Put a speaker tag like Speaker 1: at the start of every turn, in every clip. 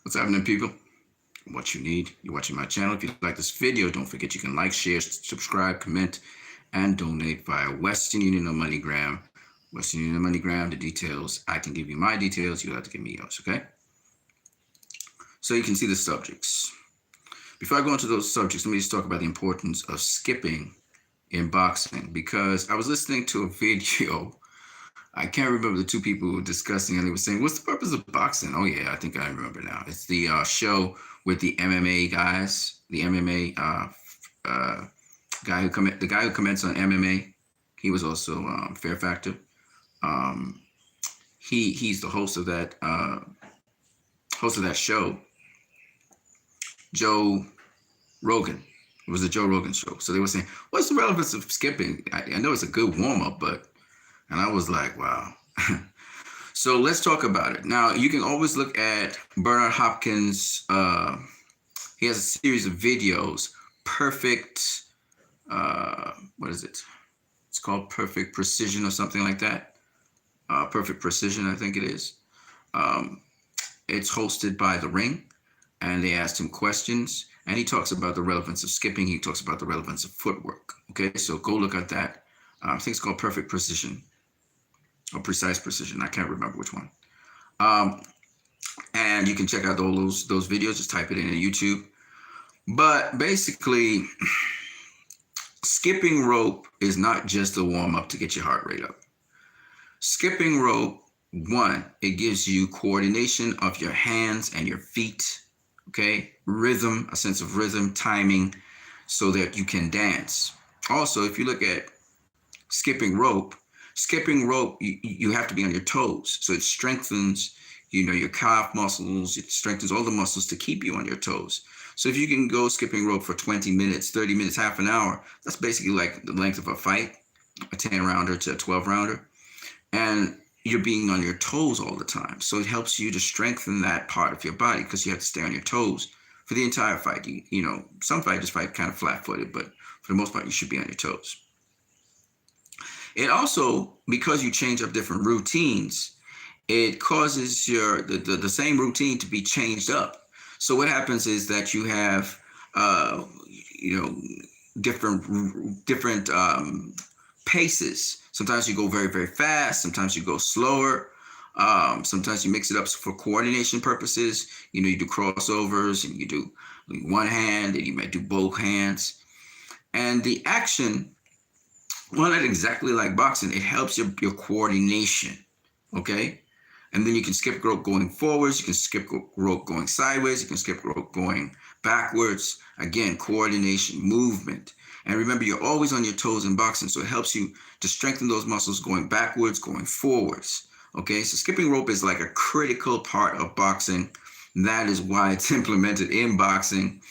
Speaker 1: What's happening, people? What you need, you're watching my channel. If you like this video, don't forget you can like, share, subscribe, comment, and donate via Western Union or MoneyGram. Western Union or MoneyGram, the details. I can give you my details. You'll have to give me yours, okay? So you can see the subjects. Before I go into those subjects, let me just talk about the importance of skipping in boxing, because I was listening to a video. I can't remember the two people who were discussing, and they were saying, what's the purpose of boxing? Oh, yeah, I think I remember now. It's the show with the MMA guys, the MMA the guy who comments on MMA. He was also Fair Factor. He's the host of that show, Joe Rogan. It was the Joe Rogan show. So they were saying, what's the relevance of skipping? I know it's a good warm-up, and I was like, wow. So let's talk about it. Now, you can always look at Bernard Hopkins. He has a series of videos, Perfect, what is it? It's called Perfect Precision or something like that. Perfect Precision, I think it is. It's hosted by The Ring, and they asked him questions, and he talks about the relevance of skipping. He talks about the relevance of footwork. Okay, so go look at that. I think it's called Perfect Precision or Precise Precision. I can't remember which one. And you can check out all those videos. Just type it in YouTube. But basically, skipping rope is not just a warm-up to get your heart rate up. Skipping rope, one, it gives you coordination of your hands and your feet, okay? Rhythm, a sense of rhythm, timing, so that you can dance. Also, if you look at skipping rope, you have to be on your toes. So it strengthens, your calf muscles. It strengthens all the muscles to keep you on your toes. So if you can go skipping rope for 20 minutes, 30 minutes, half an hour, that's basically like the length of a fight, a 10-rounder to a 12-rounder. And you're being on your toes all the time. So it helps you to strengthen that part of your body because you have to stay on your toes for the entire fight. Some fighters fight kind of flat-footed, but for the most part, you should be on your toes. It also, because you change up different routines, it causes the same routine to be changed up. So what happens is that you have, different paces. Sometimes you go very, very fast. Sometimes you go slower. Sometimes you mix it up for coordination purposes. You do crossovers, and you do one hand, and you might do both hands. And the action, well, not exactly like boxing. It helps your coordination, okay? And then you can skip rope going forwards. You can skip rope going sideways. You can skip rope going backwards. Again, coordination, movement. And remember, you're always on your toes in boxing, so it helps you to strengthen those muscles going backwards, going forwards, okay? So skipping rope is like a critical part of boxing. That is why it's implemented in boxing.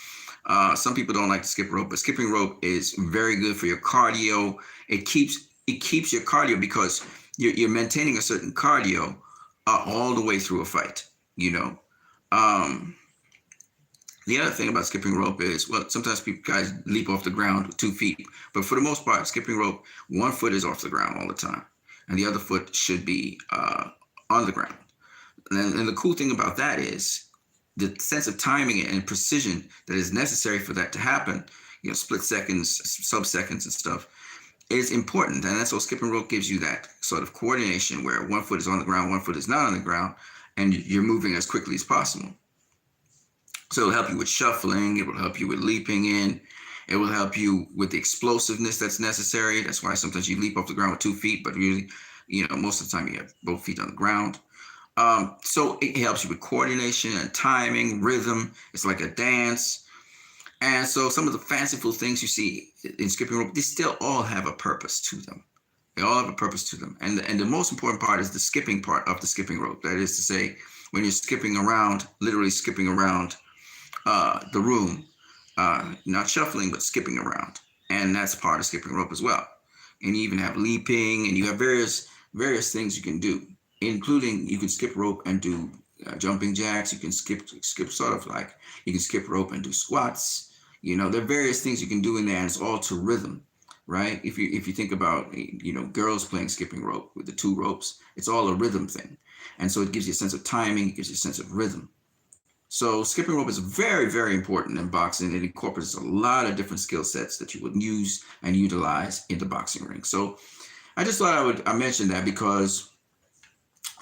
Speaker 1: Some people don't like to skip rope, but skipping rope is very good for your cardio. It keeps your cardio because you're maintaining a certain cardio all the way through a fight, The other thing about skipping rope is, well, sometimes guys leap off the ground with 2 feet, but for the most part, skipping rope, 1 foot is off the ground all the time, and the other foot should be on the ground. And the cool thing about that is the sense of timing and precision that is necessary for that to happen, split seconds, sub-seconds and stuff, is important. And that's what skipping rope gives you, that sort of coordination where 1 foot is on the ground, 1 foot is not on the ground, and you're moving as quickly as possible. So it'll help you with shuffling. It will help you with leaping in. It will help you with the explosiveness that's necessary. That's why sometimes you leap off the ground with 2 feet, but really, most of the time you have both feet on the ground. So it helps you with coordination and timing, rhythm. It's like a dance. And so some of the fanciful things you see in skipping rope, they still all have a purpose to them. They all have a purpose to them. And the most important part is the skipping part of the skipping rope. That is to say, when you're skipping around, literally skipping around the room, not shuffling, but skipping around. And that's part of skipping rope as well. And you even have leaping, and you have various things you can do, including you can skip rope and do jumping jacks. You can skip sort of like, you can skip rope and do squats. There are various things you can do in there, and it's all to rhythm, right? If you think about, girls playing skipping rope with the 2 ropes, it's all a rhythm thing. And so it gives you a sense of timing, it gives you a sense of rhythm. So skipping rope is very, very important in boxing. It incorporates a lot of different skill sets that you would use and utilize in the boxing ring. So I just thought I mention that because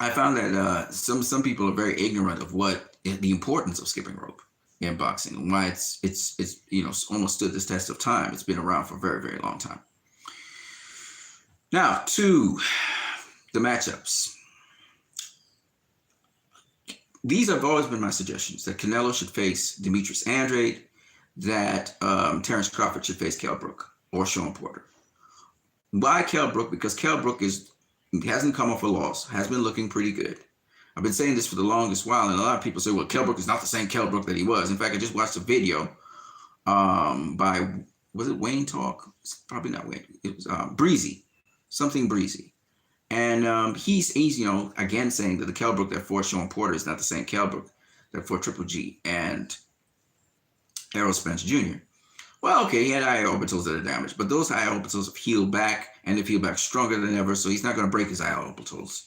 Speaker 1: I found that some people are very ignorant of what the importance of skipping rope in boxing and why it's almost stood this test of time. It's been around for a very, very long time. Now to the matchups. These have always been my suggestions, that Canelo should face Demetrius Andrade, that Terence Crawford should face Kell Brook or Sean Porter. Why Kell Brook? Because Kell Brook hasn't come off a loss, has been looking pretty good. I've been saying this for the longest while, and a lot of people say, well, Kell Brook is not the same Kell Brook that he was. In fact, I just watched a video by, was it Wayne Talk? It's probably not Wayne. It was Breezy, something Breezy. And he's again saying that the Kell Brook that fought Sean Porter is not the same Kell Brook that fought Triple G and Errol Spence Jr. Well, okay, he had eye orbitals that are damaged, but those eye orbitals have healed back, and they've healed back stronger than ever, so he's not going to break his eye orbitals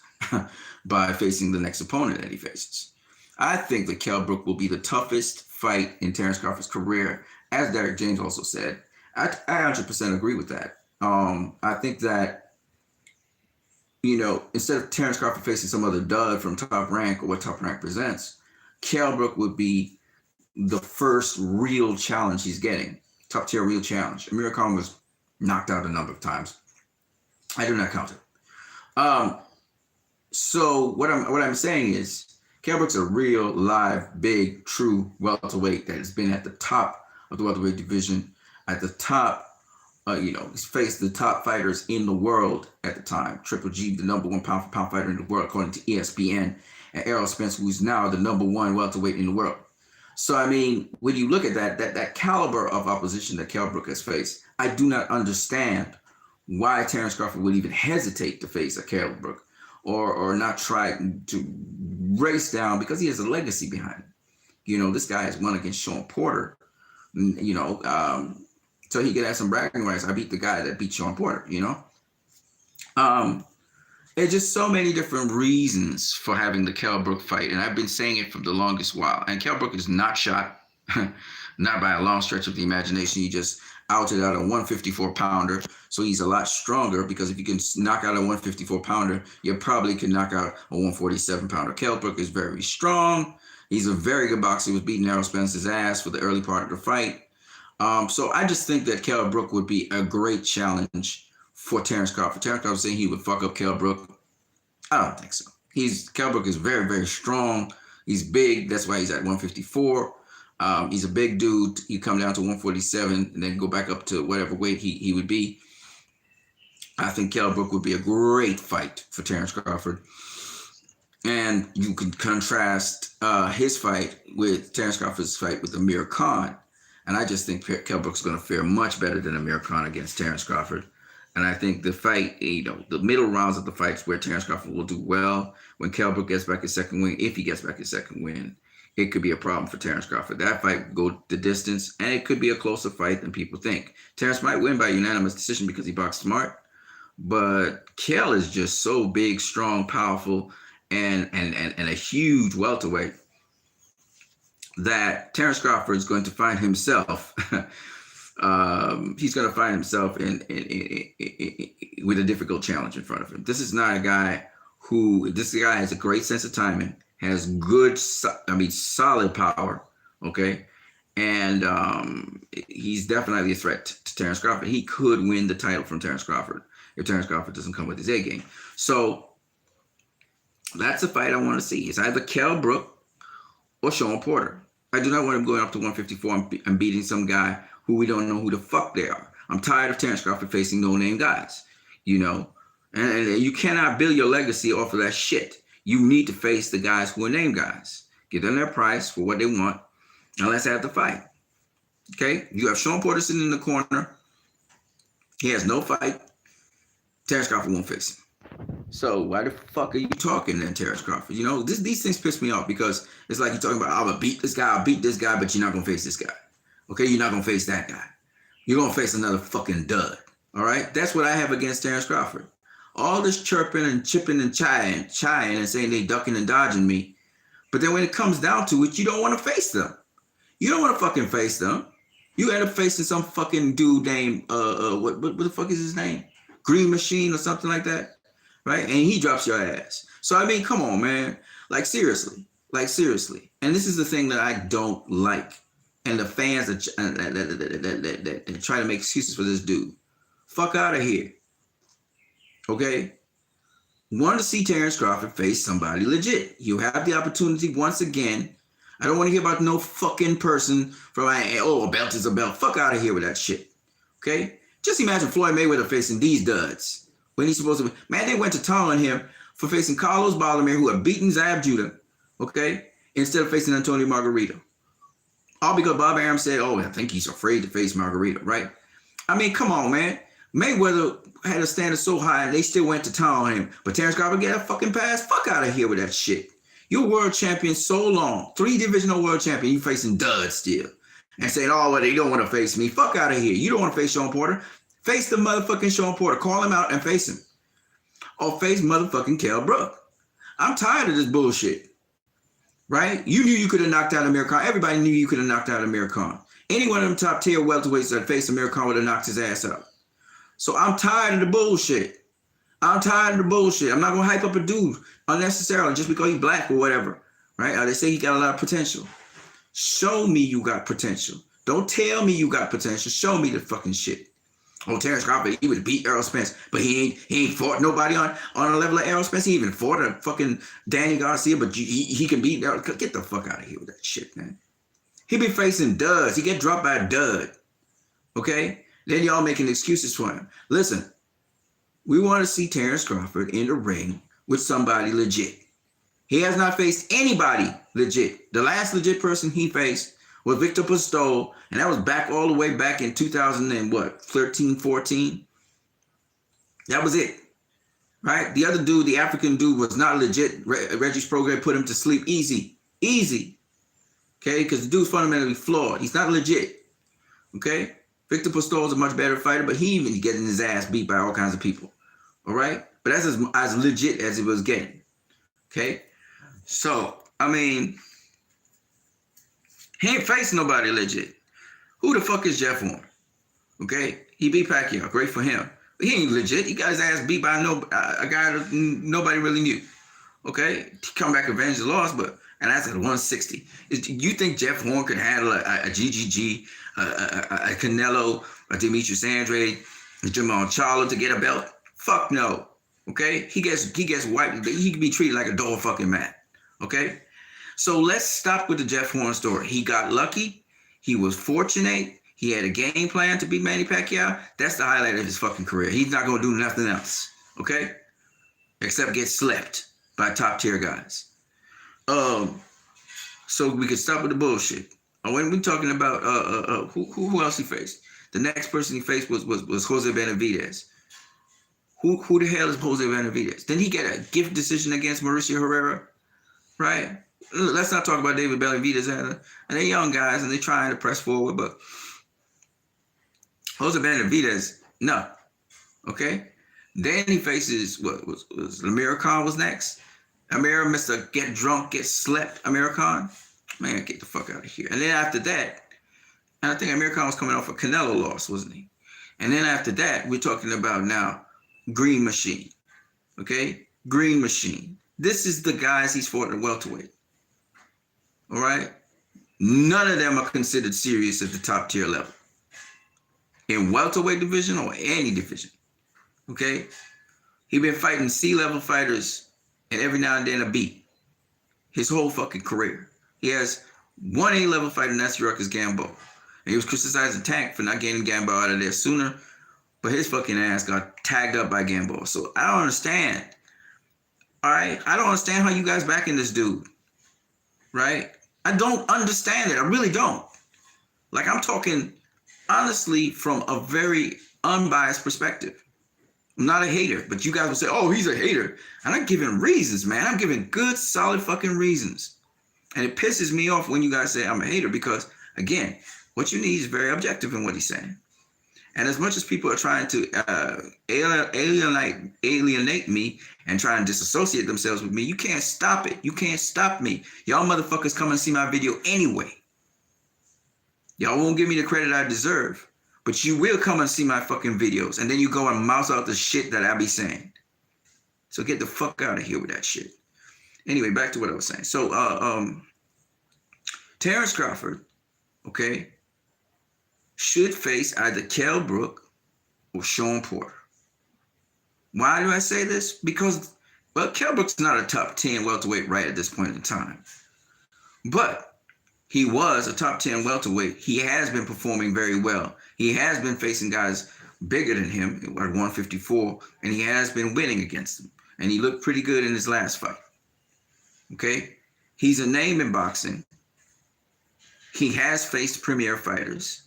Speaker 1: by facing the next opponent that he faces. I think that Kell Brook will be the toughest fight in Terence Crawford's career, as Derek James also said. I 100% agree with that. I think that instead of Terence Crawford facing some other dud from Top Rank or what Top Rank presents, Kell Brook would be the first real challenge he's getting, top tier real challenge. Amir Khan was knocked out a number of times. I do not count it. So what I'm saying is Kell Brook's a real, live, big, true welterweight that has been at the top of the welterweight division, at the top. He's faced the top fighters in the world at the time. Triple G, the number one pound for pound fighter in the world, according to ESPN, and Errol Spence, who's now the number one welterweight in the world. So, I mean, when you look at that caliber of opposition that Kell Brook has faced, I do not understand why Terence Crawford would even hesitate to face a Kell Brook or not try to race down, because he has a legacy behind him. This guy has won against Sean Porter, so he could have some bragging rights. I beat the guy that beat Sean Porter, There's just so many different reasons for having the Kell Brook fight, and I've been saying it for the longest while. And Kell Brook is not shot, not by a long stretch of the imagination. He just outed out a 154-pounder, so he's a lot stronger, because if you can knock out a 154-pounder, you probably can knock out a 147-pounder. Kell Brook is very strong. He's a very good boxer. He was beating Errol Spence's ass for the early part of the fight. So I just think that Kell Brook would be a great challenge for Terence Crawford. Terence Crawford saying he would fuck up Kell Brook. I don't think so. Kell Brook is very, very strong. He's big. That's why he's at 154. He's a big dude. You come down to 147 and then go back up to whatever weight he would be. I think Kell Brook would be a great fight for Terence Crawford. And you can contrast his fight with Terence Crawford's fight with Amir Khan. And I just think Kell Brook's going to fare much better than Amir Khan against Terence Crawford. And I think the fight, the middle rounds of the fights where Terence Crawford will do well. When Kell Brook gets back his second win, if he gets back his second win, it could be a problem for Terence Crawford. That fight will go the distance, and it could be a closer fight than people think. Terence might win by unanimous decision because he boxed smart, but Kell is just so big, strong, powerful, and a huge welterweight that Terence Crawford is going to find himself. He's going to find himself with a difficult challenge in front of him. This is not a guy this guy has a great sense of timing, has good, solid power. Okay. And he's definitely a threat to Terence Crawford. He could win the title from Terence Crawford if Terence Crawford doesn't come with his A game. So that's a fight I want to see. It's either Kell Brook or Sean Porter. I do not want him going up to 154 and beating some guy who we don't know who the fuck they are. I'm tired of Terence Crawford facing no-name guys, and you cannot build your legacy off of that shit. You need to face the guys who are name guys. Give them their price for what they want, and let's have the fight. Okay? You have Sean Porter sitting in the corner. He has no fight. Terence Crawford won't face him. So why the fuck are you talking then, Terence Crawford? These things piss me off, because it's like you're talking about, I'm going to beat this guy, I'll beat this guy, but you're not going to face this guy. Okay, you're not going to face that guy. You're going to face another fucking dud. All right? That's what I have against Terence Crawford. All this chirping and chipping and chaying and saying they ducking and dodging me. But then when it comes down to it, you don't want to face them. You don't want to fucking face them. You end up facing some fucking dude named what the fuck is his name? Green Machine or something like that, right? And he drops your ass. So I mean, come on, man. Like seriously. And this is the thing that I don't like. And the fans that try to make excuses for this dude, fuck out of here. Okay. Want to see Terrence Crawford face somebody legit. You have the opportunity once again. I don't want to hear about no fucking person from, a belt is a belt. Fuck out of here with that shit. Okay? Just imagine Floyd Mayweather facing these duds. When he's supposed to be. Man, they went to town on him for facing Carlos Baldomir, who had beaten Zab Judah. Okay? Instead of facing Antonio Margarito. All because Bob Arum said, I think he's afraid to face Margarito, right? I mean, come on, man. Mayweather had a standard so high, they still went to town on him. But Terrence Crawford get a fucking pass. Fuck out of here with that shit. You're world champion so long. 3-divisional world champion. You facing duds still. And saying, they don't want to face me. Fuck out of here. You don't want to face Sean Porter. Face the motherfucking Sean Porter. Call him out and face him. Or face motherfucking Kell Brook. I'm tired of this bullshit. Right? You knew you could have knocked out Amir Khan. Everybody knew you could have knocked out Amir Khan. Any one of them top tier welterweights that faced Amir Khan would have knocked his ass out. So I'm tired of the bullshit. I'm not going to hype up a dude unnecessarily just because he's black or whatever, right? They say he got a lot of potential. Show me you got potential. Don't tell me you got potential. Show me the fucking shit. Terrence Crawford, he would beat Errol Spence, but he ain't fought nobody on a level of Errol Spence. He even fought a fucking Danny Garcia, but he can beat Errol. Get the fuck out of here with that shit, man. He be facing duds. He get dropped by a dud. Okay? Then y'all making excuses for him. Listen. We want to see Terrence Crawford in the ring with somebody legit. He has not faced anybody legit. The last legit person he faced was Victor Postol, and that was all the way back in 2013, 14. That was it, right? The other dude, the African dude, was not legit. Reggie's program put him to sleep easy, okay? Because the dude's fundamentally flawed. He's not legit, okay? Victor Postol is a much better fighter, but he even getting his ass beat by all kinds of people. All right? But that's as legit as it was getting. Okay? So, I mean, he ain't facing nobody legit. Who the fuck is Jeff Horn? Okay? He beat Pacquiao. Great for him. But he ain't legit. He got his ass beat by a guy that nobody really knew. Okay? He come back avenge the loss, and that's at 160. You think Jeff Horn could handle a GGG, a Canelo, a Demetrius Andrade, a Jamal Charlo to get a belt? Fuck no. Okay? He gets wiped. He can be treated like a dog fucking mat. Okay? So let's stop with the Jeff Horn story. He got lucky. He was fortunate. He had a game plan to beat Manny Pacquiao. That's the highlight of his fucking career. He's not going to do nothing else. Okay? Except get slept by top tier guys. So we could stop with the bullshit. When we talking about who else he faced? The next person he faced was Jose Benavidez. Who the hell is Jose Benavidez? Didn't he get a gift decision against Mauricio Herrera? Right? Let's not talk about David Benavidez. And they're young guys and they're trying to press forward, but Jose Benavidez, no. Okay? Then he faces what was Amir Khan was next. Amir, Mr. Get Drunk, Get Slept, Amir Khan. Man, get the fuck out of here. And then after that, and I think Amir Khan was coming off a Canelo loss, wasn't he? And then after that, we're talking about now Green Machine. Okay? Green Machine. This is the guys he's fought at welterweight. All right? None of them are considered serious at the top tier level. In welterweight division or any division. Okay? He been fighting C-level fighters and every now and then a B. His whole fucking career. He has one A-level fighter, and that's Ruckus Gambo. And he was criticizing Tank for not getting Gambo out of there sooner, but his fucking ass got tagged up by Gambo. So I don't understand. All right? I don't understand how you guys backing this dude. Right? I don't understand it. I really don't. Like, I'm talking honestly from a very unbiased perspective. I'm not a hater, but you guys will say, oh, he's a hater. I'm not giving reasons, man. I'm giving good, solid fucking reasons. And it pisses me off when you guys say I'm a hater because, again, what you need is very objective in what he's saying. And as much as people are trying to alienate me and try and disassociate themselves with me, you can't stop it. You can't stop me. Y'all motherfuckers come and see my video anyway. Y'all won't give me the credit I deserve, but you will come and see my fucking videos, and then you go and mouse out the shit that I be saying. So get the fuck out of here with that shit. Anyway, back to what I was saying. So, Terrence Crawford, okay, should face either Kell Brook or Sean Porter. Why do I say this? Because, well, Kell Brook's not a top 10 welterweight right at this point in time. But he was a top 10 welterweight. He has been performing very well. He has been facing guys bigger than him at 154, and he has been winning against them. And he looked pretty good in his last fight. Okay? He's a name in boxing. He has faced premier fighters.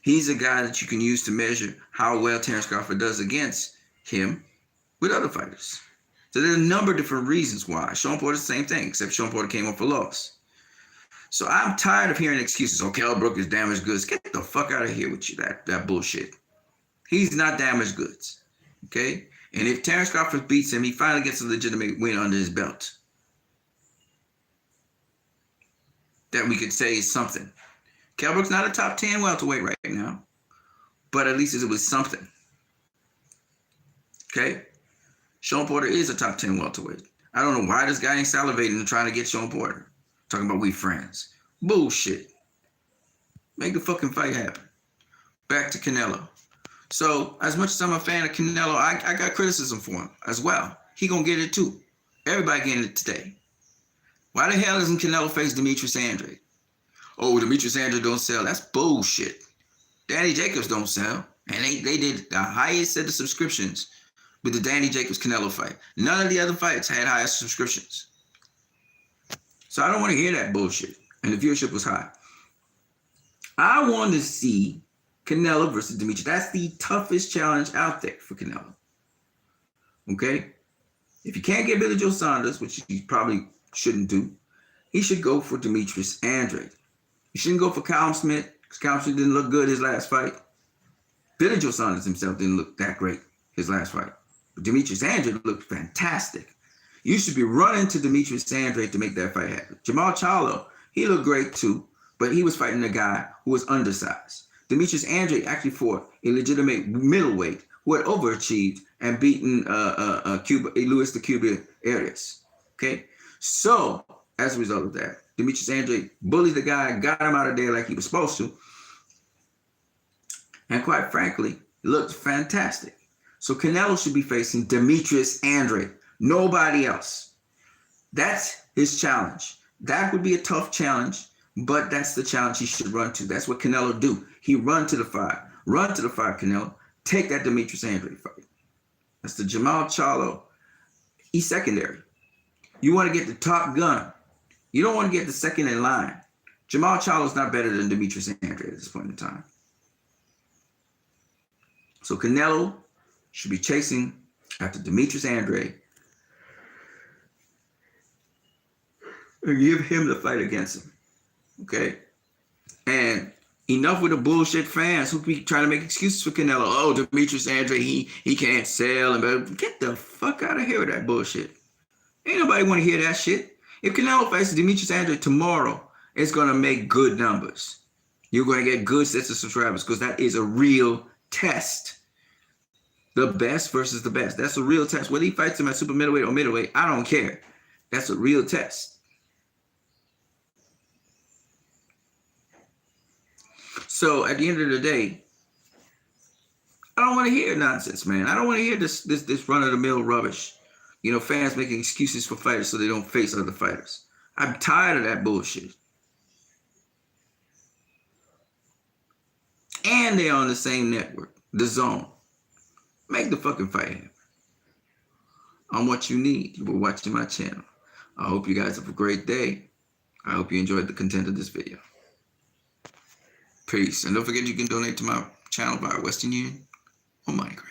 Speaker 1: He's a guy that you can use to measure how well Terrence Crawford does against him with other fighters. So there's a number of different reasons why. Sean Porter, the same thing, except Sean Porter came off a loss. So I'm tired of hearing excuses. Oh, Kell Brook is damaged goods. Get the fuck out of here with you, that bullshit. He's not damaged goods. Okay? And if Terrence Crawford beats him, he finally gets a legitimate win under his belt. That we could say is something. Kell Brook's not a top 10 welterweight right now, but at least it was something. Okay? Sean Porter is a top 10 welterweight. I don't know why this guy ain't salivating and trying to get Sean Porter. Talking about we friends. Bullshit. Make the fucking fight happen. Back to Canelo. So, as much as I'm a fan of Canelo, I got criticism for him as well. He gonna get it too. Everybody getting it today. Why the hell isn't Canelo face Demetrius Andrade? Oh, Demetrius Andrade don't sell. That's bullshit. Danny Jacobs don't sell. And they did the highest set of subscriptions with the Danny Jacobs Canelo fight. None of the other fights had higher subscriptions. So I don't want to hear that bullshit. And the viewership was high. I want to see Canelo versus Demetrius. That's the toughest challenge out there for Canelo. Okay? If you can't get Billy Joe Saunders, which you probably shouldn't do, he should go for Demetrius Andrade. He shouldn't go for Callum Smith, because Callum Smith didn't look good his last fight. Billy Joe Saunders himself didn't look that great his last fight. But Demetrius Andrade looked fantastic. You should be running to Demetrius Andrade to make that fight happen. Jamal Charlo, he looked great too, but he was fighting a guy who was undersized. Demetrius Andrade actually fought a legitimate middleweight who had overachieved and beaten Luis the Cuba Arias. Okay? So, as a result of that, Demetrius Andrade bullied the guy, got him out of there like he was supposed to. And quite frankly, looked fantastic. So Canelo should be facing Demetrius Andrade, nobody else. That's his challenge. That would be a tough challenge, but that's the challenge he should run to. That's what Canelo do. He run to the fight. Run to the fight, Canelo. Take that Demetrius Andrade fight. That's the Jamal Charlo. He's secondary. You want to get the top gun. You don't want to get the second in line. Jamal Charlo's not better than Demetrius Andrade at this point in time. So Canelo should be chasing after Demetrius Andrade and give him the fight against him. Okay? And enough with the bullshit fans who be trying to make excuses for Canelo. Oh, Demetrius Andrade, he can't sell. And get the fuck out of here with that bullshit. Ain't nobody want to hear that shit. If Canelo faces Demetrius Andrade tomorrow, it's going to make good numbers. You're going to get good sets of subscribers because that is a real test. The best versus the best. That's a real test. Whether he fights him at super middleweight or middleweight, I don't care. That's a real test. So at the end of the day, I don't want to hear nonsense, man. I don't want to hear this run-of-the-mill rubbish. You know, fans making excuses for fighters so they don't face other fighters. I'm tired of that bullshit. And they're on the same network, The Zone. Make the fucking fight happen. I'm what you need. You were watching my channel. I hope you guys have a great day. I hope you enjoyed the content of this video. Peace. And don't forget you can donate to my channel via Western Union or MoneyGram.